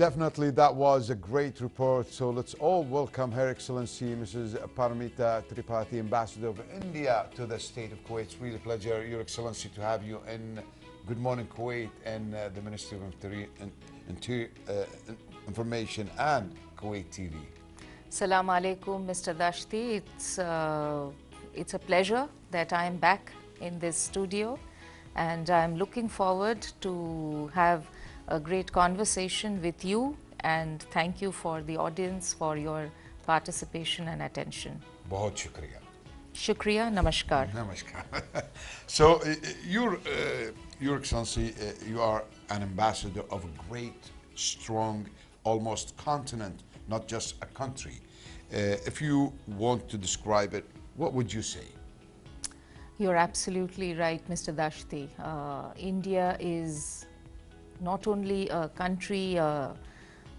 Definitely, that was a great report. So let's all welcome Her Excellency Mrs. Paramita Tripathi, Ambassador of India to the State of Kuwait. It's really a pleasure, Your Excellency, to have you in Good Morning Kuwait and the Ministry of Information and Kuwait TV. Assalamu alaikum, Mr. Dashti. It's a pleasure that I am back in this studio, and I'm looking forward to have a great conversation with you, and thank you for the audience for your participation and attention. Bahut shukriya. Shukriya, namaskar. Namaskar. So, Your Excellency, you are an ambassador of a great, strong, almost continent, not just a country. If you want to describe it, what would you say? You're absolutely right, Mr. Dashti. India is not only a country, a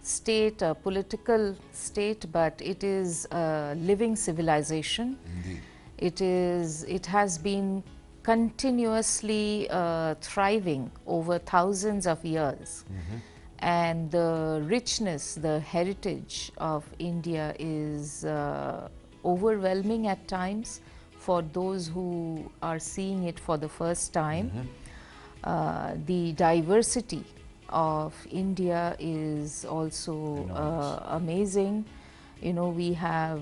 state, a political state, but it is a living civilization. Indeed. It has been continuously thriving over thousands of years. And the richness, the heritage of India is overwhelming at times for those who are seeing it for the first time. The diversity of India is also amazing. You know, we have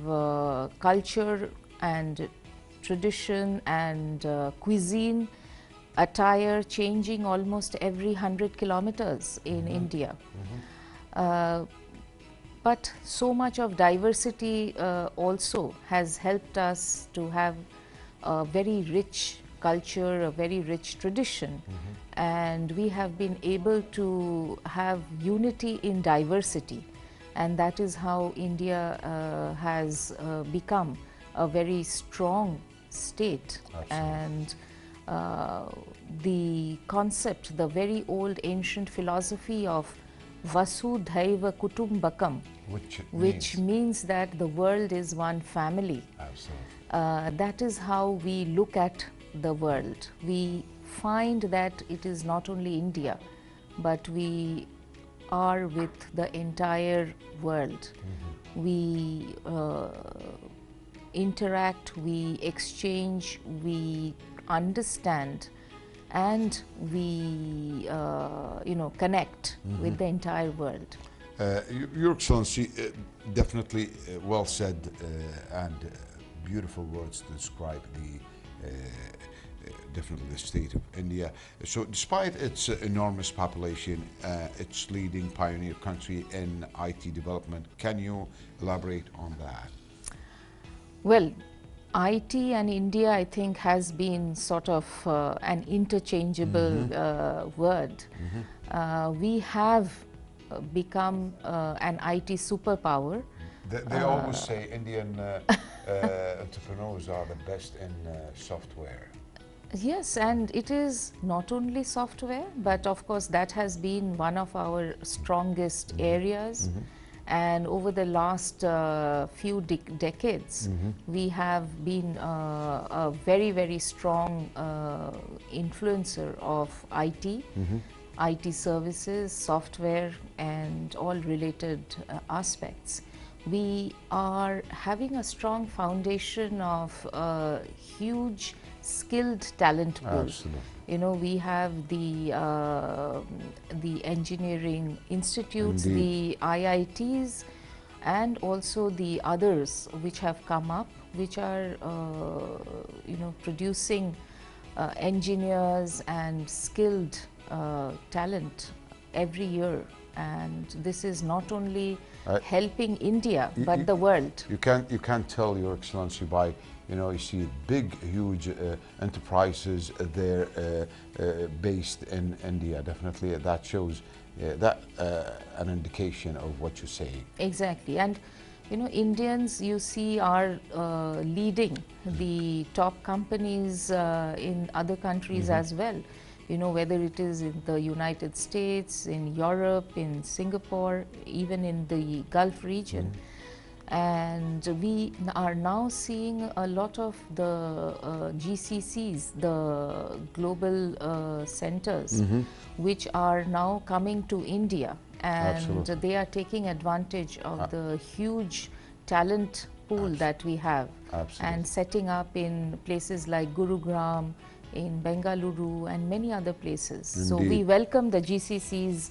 culture and tradition and cuisine, attire changing almost every 100 kilometers in India. But so much of diversity also has helped us to have a very rich culture, a very rich tradition, and we have been able to have unity in diversity, and that is how India has become a very strong state. And the concept, the very old ancient philosophy of Vasudhaiva Kutumbakam, which means that the world is one family. That is how we look at the world. We find that it is not only India, but we are with the entire world. We interact, we exchange, we understand, and we connect with the entire world. Your Excellency, definitely well said and beautiful words to describe definitely the state of India. So despite its enormous population, its leading pioneer country in IT development, can you elaborate on that? Well, IT and India, I think, has been sort of an interchangeable word. We have become an IT superpower. They always say Indian entrepreneurs are the best in software. Yes, and it is not only software, but of course that has been one of our strongest areas. And over the last few decades, we have been a very, very strong influencer of IT, IT services, software, and all related aspects. We are having a strong foundation of a huge skilled talent pool. Absolutely. You know, we have the engineering institutes, the IITs, and also the others which have come up, which are producing engineers and skilled talent every year. And this is not only helping India, but the world. You can't tell, Your Excellency, by you see big, huge enterprises there based in India. Definitely, that shows that an indication of what you say. Exactly, and Indians, you see, are leading the top companies in other countries as well. Whether it is in the United States, in Europe, in Singapore, even in the Gulf region. And we are now seeing a lot of the GCCs, the global centers, which are now coming to India and Absolutely. they are taking advantage of the huge talent pool that we have, and setting up in places like Gurugram, in Bengaluru, and many other places. So we welcome the GCCs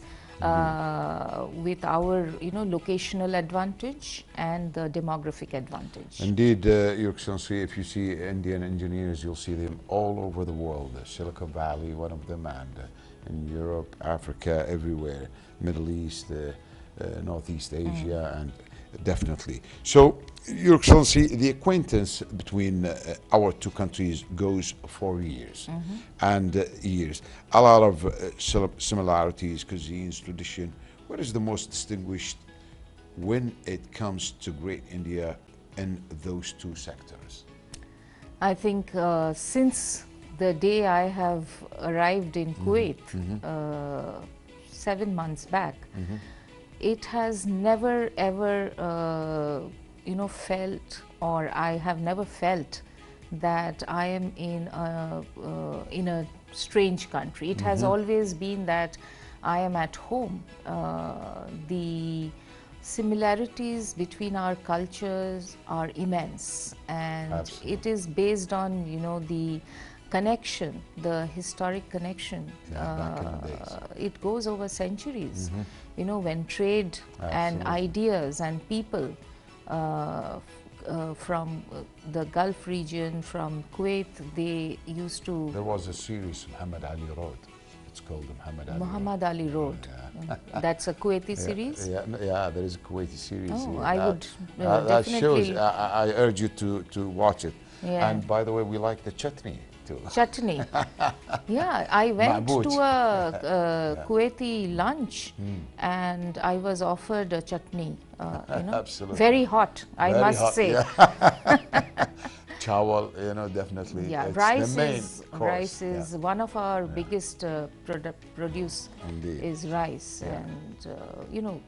with our locational advantage and the demographic advantage. Indeed, Your Excellency, if you see Indian engineers, you'll see them all over the world. Silicon Valley, one of them, and in Europe, Africa, everywhere, Middle East, Northeast Asia, and definitely. So, Your Excellency, the acquaintance between our two countries goes for years and years. A lot of similarities, cuisines, tradition. What is the most distinguished when it comes to Great India in those two sectors? I think since the day I have arrived in Kuwait 7 months back, it has never ever felt, or I have never felt that I am in a strange country. It has always been that I am at home. The similarities between our cultures are immense, and it is based on the connection, the historic connection. Back in the days. It goes over centuries. When trade and ideas and people from the Gulf region, from Kuwait, they used to. There was a series, Muhammad Ali Road. It's called the Muhammad Ali Road. That's a Kuwaiti series? Yeah, there is a Kuwaiti series. Oh, I would that definitely. shows. I urge you to watch it. Yeah. And by the way, we like the chutney too. Chutney. Yeah, I went Ma'booj. to a Kuwaiti lunch and I was offered a chutney. Absolutely. Very hot, I Very must hot, say. yeah. Chawal, definitely. Yeah, it's rice the main is course. one of our biggest produce. Indeed. Is rice, and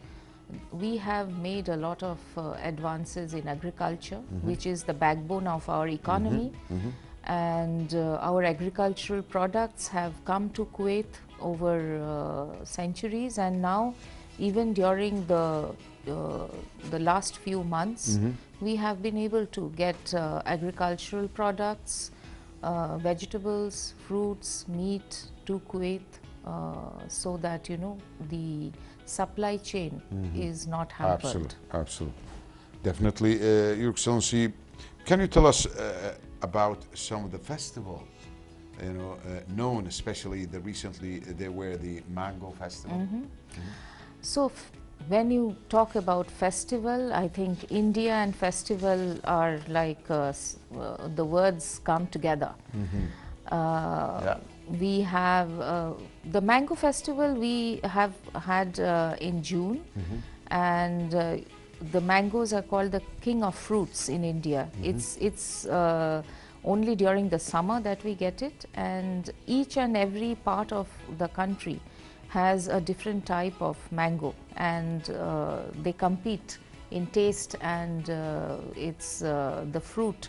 we have made a lot of advances in agriculture, which is the backbone of our economy. And our agricultural products have come to Kuwait over centuries, and now even during the last few months, we have been able to get agricultural products, vegetables, fruits, meat to Kuwait, so that the supply chain is not hampered. Absolutely. Definitely. Your Excellency, can you tell us about some of the festival, known, especially recently there were the Mango Festival? So when you talk about festival, I think India and festival are like the words come together. We have the Mango Festival we have had in June, and the mangoes are called the king of fruits in India. It's only during the summer that we get it, and each and every part of the country has a different type of mango, and they compete in taste, and it's the fruit.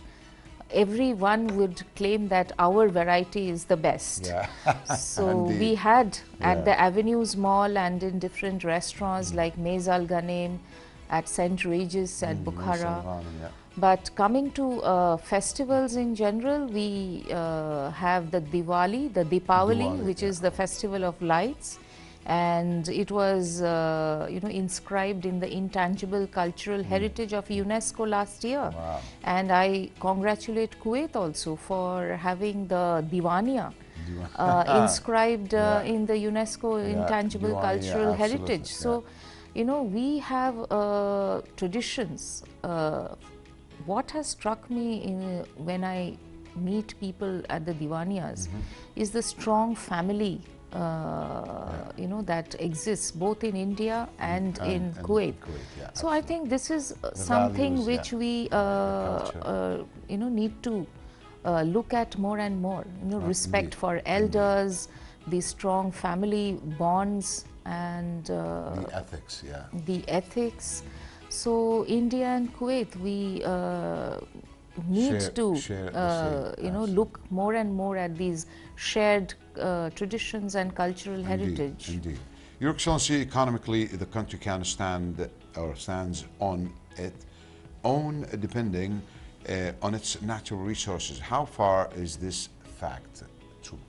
Everyone would claim that our variety is the best. Yeah. So we had at the Avenues Mall and in different restaurants like Mezal Ghanem, at St. Regis at Bukhara. But coming to festivals in general, we have the Diwali, the Deepavali, which is the festival of lights. And it was inscribed in the intangible cultural heritage of UNESCO last year. Wow. And I congratulate Kuwait also for having the Diwania inscribed in the UNESCO intangible cultural heritage. So we have traditions. What has struck me when I meet people at the Diwaniyas is the strong family that exists both in India and in Kuwait. So I think this is something which we need to look at more and more. Respect for elders, the strong family bonds, and the ethics. The ethics. So India and Kuwait, we need to look more and more at these shared traditions and cultural heritage. Indeed. Your Excellency, economically, the country can stand or stands on its own, depending on its natural resources. How far is this fact true?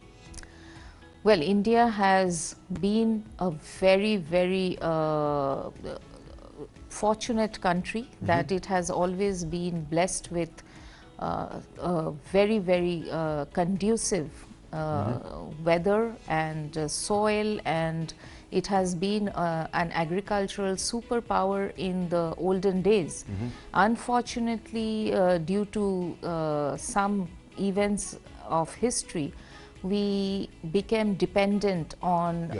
Well, India has been a very, very fortunate country that it has always been blessed with very, very conducive weather and soil, and it has been an agricultural superpower in the olden days. Unfortunately, due to some events of history, we became dependent on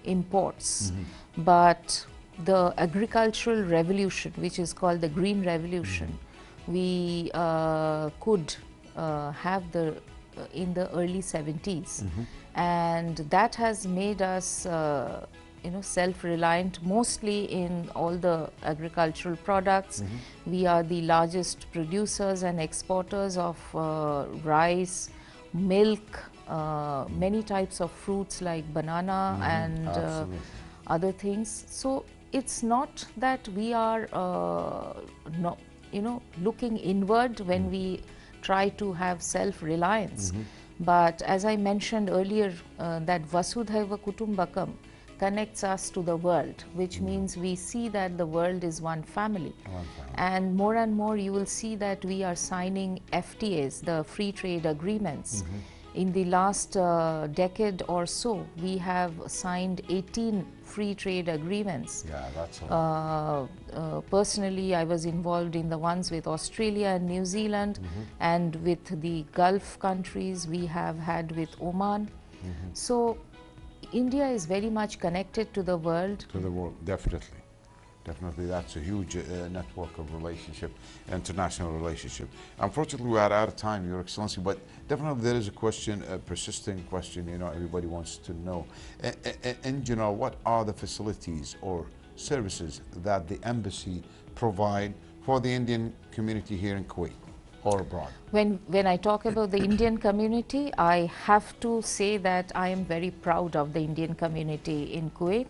imports. But the agricultural revolution, which is called the Green Revolution, we could have in the early 70s, and that has made us self-reliant mostly in all the agricultural products. We are the largest producers and exporters of rice, milk, many types of fruits like banana and other things. So it's not that we are looking inward when we try to have self-reliance, but as I mentioned earlier, that Vasudhaiva Kutumbakam connects us to the world, which means we see that the world is one family. And more you will see that we are signing FTAs, the free trade agreements. In the last decade or so, we have signed 18 free trade agreements. Yeah, that's a lot. Personally, I was involved in the ones with Australia and New Zealand, and with the Gulf countries we have had with Oman. So India is very much connected to the world. To the world, definitely. Definitely, that's a huge network of relationship, international relationship. Unfortunately, we are out of time, Your Excellency, but definitely there is a question, a persistent question, everybody wants to know. In general, what are the facilities or services that the embassy provide for the Indian community here in Kuwait or abroad? When I talk about the Indian community, I have to say that I am very proud of the Indian community in Kuwait.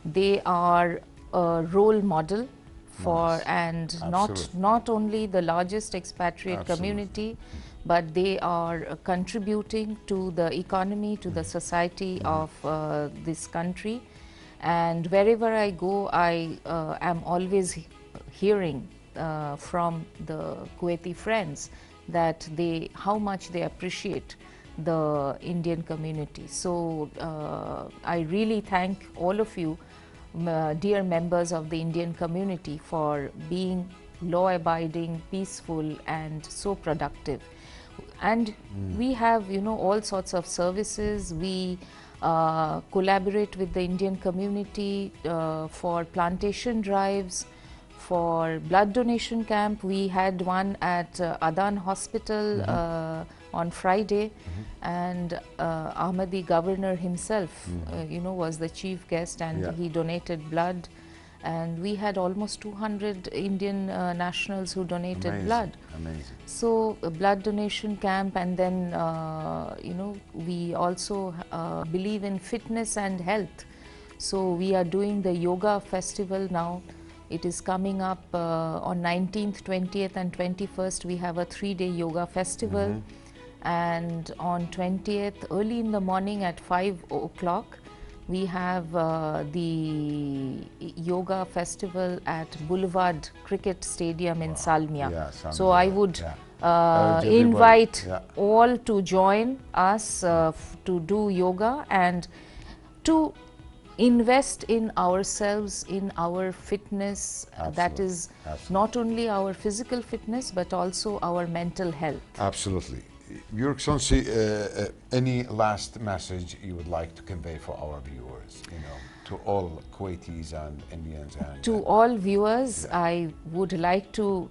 They are a role model for, and not only the largest expatriate community, but they are contributing to the economy, to the society of this country. And wherever I go, I am always hearing from the Kuwaiti friends that how much they appreciate the Indian community. So I really thank all of you, dear members of the Indian community, for being law-abiding, peaceful and so productive. And we have all sorts of services. We collaborate with the Indian community for plantation drives, for blood donation camp. We had one at Adan Hospital on Friday, and Ahmadi governor himself was the chief guest, and he donated blood, and we had almost 200 Indian nationals who donated blood. Amazing. So a blood donation camp, and then we also believe in fitness and health. So we are doing the yoga festival now. It is coming up on 19th, 20th and 21st. We have a 3-day yoga festival. And on 20th, early in the morning at 5 o'clock, we have the yoga festival at Boulevard Cricket Stadium in Salmia. So I would invite all to join us to do yoga and to invest in ourselves, in our fitness. That is not only our physical fitness, but also our mental health. Absolutely. Your Excellency, any last message you would like to convey for our viewers, to all Kuwaitis and Indians? And to all viewers, I would like to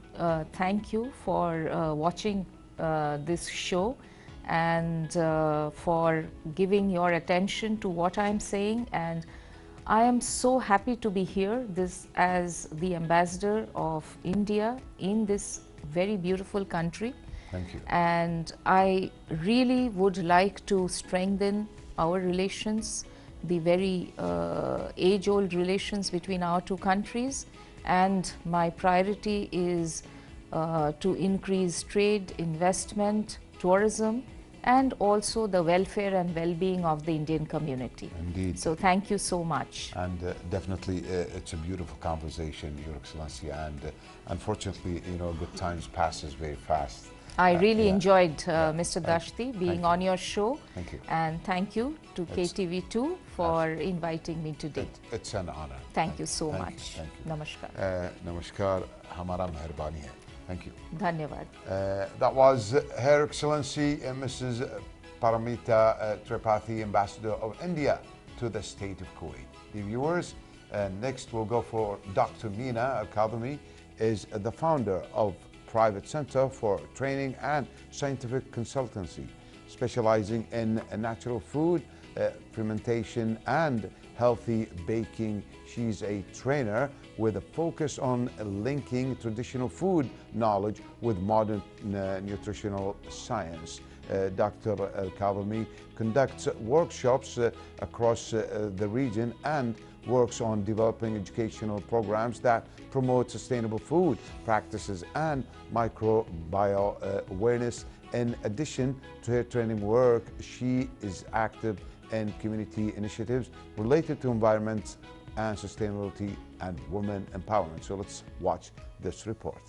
thank you for watching this show, and for giving your attention to what I am saying. And I am so happy to be here as the ambassador of India in this very beautiful country. Thank you. And I really would like to strengthen our relations, the very age-old relations between our two countries, and my priority is to increase trade, investment, tourism, and also the welfare and well-being of the Indian community. Indeed. So thank you so much. And definitely it's a beautiful conversation, Your Excellency, and unfortunately, you know, good times passes very fast. I really enjoyed, Yeah. Mr. Dashti, being you. on your show. Thank you. And thank you to KTV2 for inviting me today. It's an honor. Thank you so Thank much. you. Thank you. Namaskar. Namaskar, hamara meherbani hai. Thank you. Dhanyavad. That was Her Excellency Mrs. Paramita Tripathi, Ambassador of India to the state of Kuwait. The viewers, next we'll go for Dr. Meena Al-Kadhimi, is the founder of Private Center for Training and Scientific Consultancy, specializing in natural food, fermentation and healthy baking. She's a trainer with a focus on linking traditional food knowledge with modern nutritional science. Dr. Al-Kadhimi conducts workshops across the region and works on developing educational programs that promote sustainable food practices and microbiome awareness. In addition to her training work, she is active in community initiatives related to environment and sustainability and women empowerment. So let's watch this report.